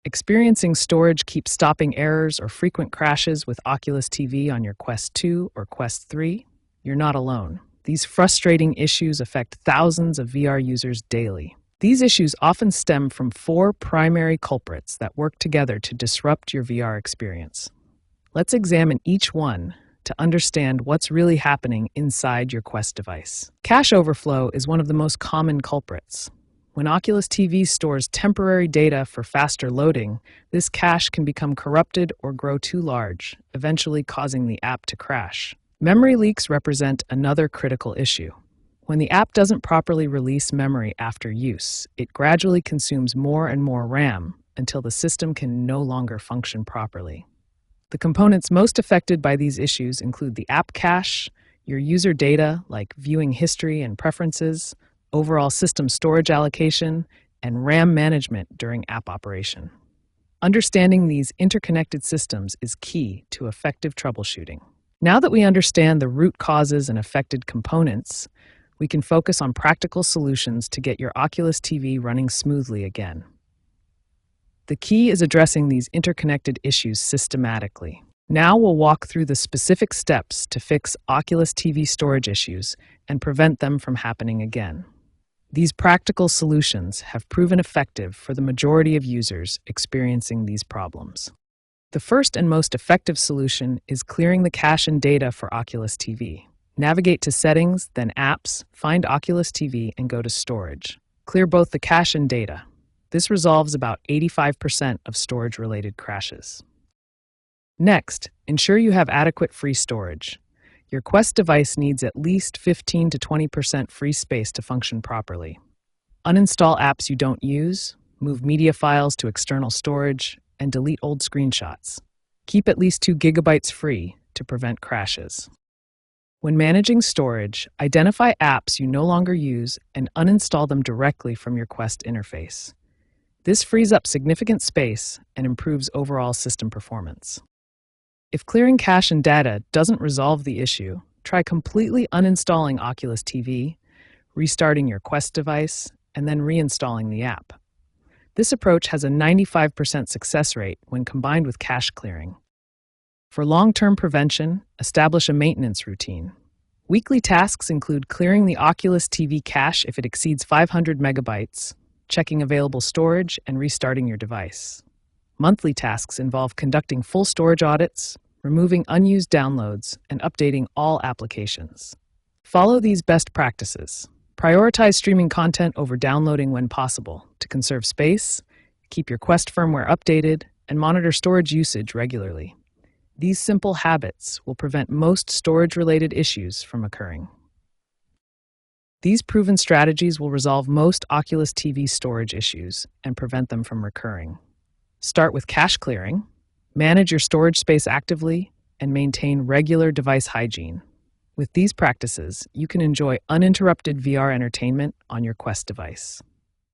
Experiencing storage keeps stopping errors or frequent crashes with Oculus TV on your Quest 2 or Quest 3? You're not alone. These frustrating issues affect thousands of VR users daily. These issues often stem from 4 primary culprits that work together to disrupt your VR experience. Let's examine each one to understand what's really happening inside your Quest device. Cache overflow is one of the most common culprits. When Oculus TV stores temporary data for faster loading, this cache can become corrupted or grow too large, eventually causing the app to crash. Memory leaks represent another critical issue. When the app doesn't properly release memory after use, it gradually consumes more and more RAM until the system can no longer function properly. The components most affected by these issues include the app cache, your user data like viewing history and preferences, overall system storage allocation, and RAM management during app operation. Understanding these interconnected systems is key to effective troubleshooting. Now that we understand the root causes and affected components, we can focus on practical solutions to get your Oculus TV running smoothly again. The key is addressing these interconnected issues systematically. Now we'll walk through the specific steps to fix Oculus TV storage issues and prevent them from happening again. These practical solutions have proven effective for the majority of users experiencing these problems. The first and most effective solution is clearing the cache and data for Oculus TV. Navigate to Settings, then Apps, find Oculus TV, and go to Storage. Clear both the cache and data. This resolves about 85% of storage-related crashes. Next, ensure you have adequate free storage. Your Quest device needs at least 15 to 20% free space to function properly. Uninstall apps you don't use, move media files to external storage, and delete old screenshots. Keep at least 2 gigabytes free to prevent crashes. When managing storage, identify apps you no longer use and uninstall them directly from your Quest interface. This frees up significant space and improves overall system performance. If clearing cache and data doesn't resolve the issue, try completely uninstalling Oculus TV, restarting your Quest device, and then reinstalling the app. This approach has a 95% success rate when combined with cache clearing. For long-term prevention, establish a maintenance routine. Weekly tasks include clearing the Oculus TV cache if it exceeds 500 megabytes, checking available storage, and restarting your device. Monthly tasks involve conducting full storage audits, removing unused downloads, and updating all applications. Follow these best practices. Prioritize streaming content over downloading when possible to conserve space, keep your Quest firmware updated, and monitor storage usage regularly. These simple habits will prevent most storage-related issues from occurring. These proven strategies will resolve most Oculus TV storage issues and prevent them from recurring. Start with cache clearing, manage your storage space actively, and maintain regular device hygiene. With these practices, you can enjoy uninterrupted VR entertainment on your Quest device.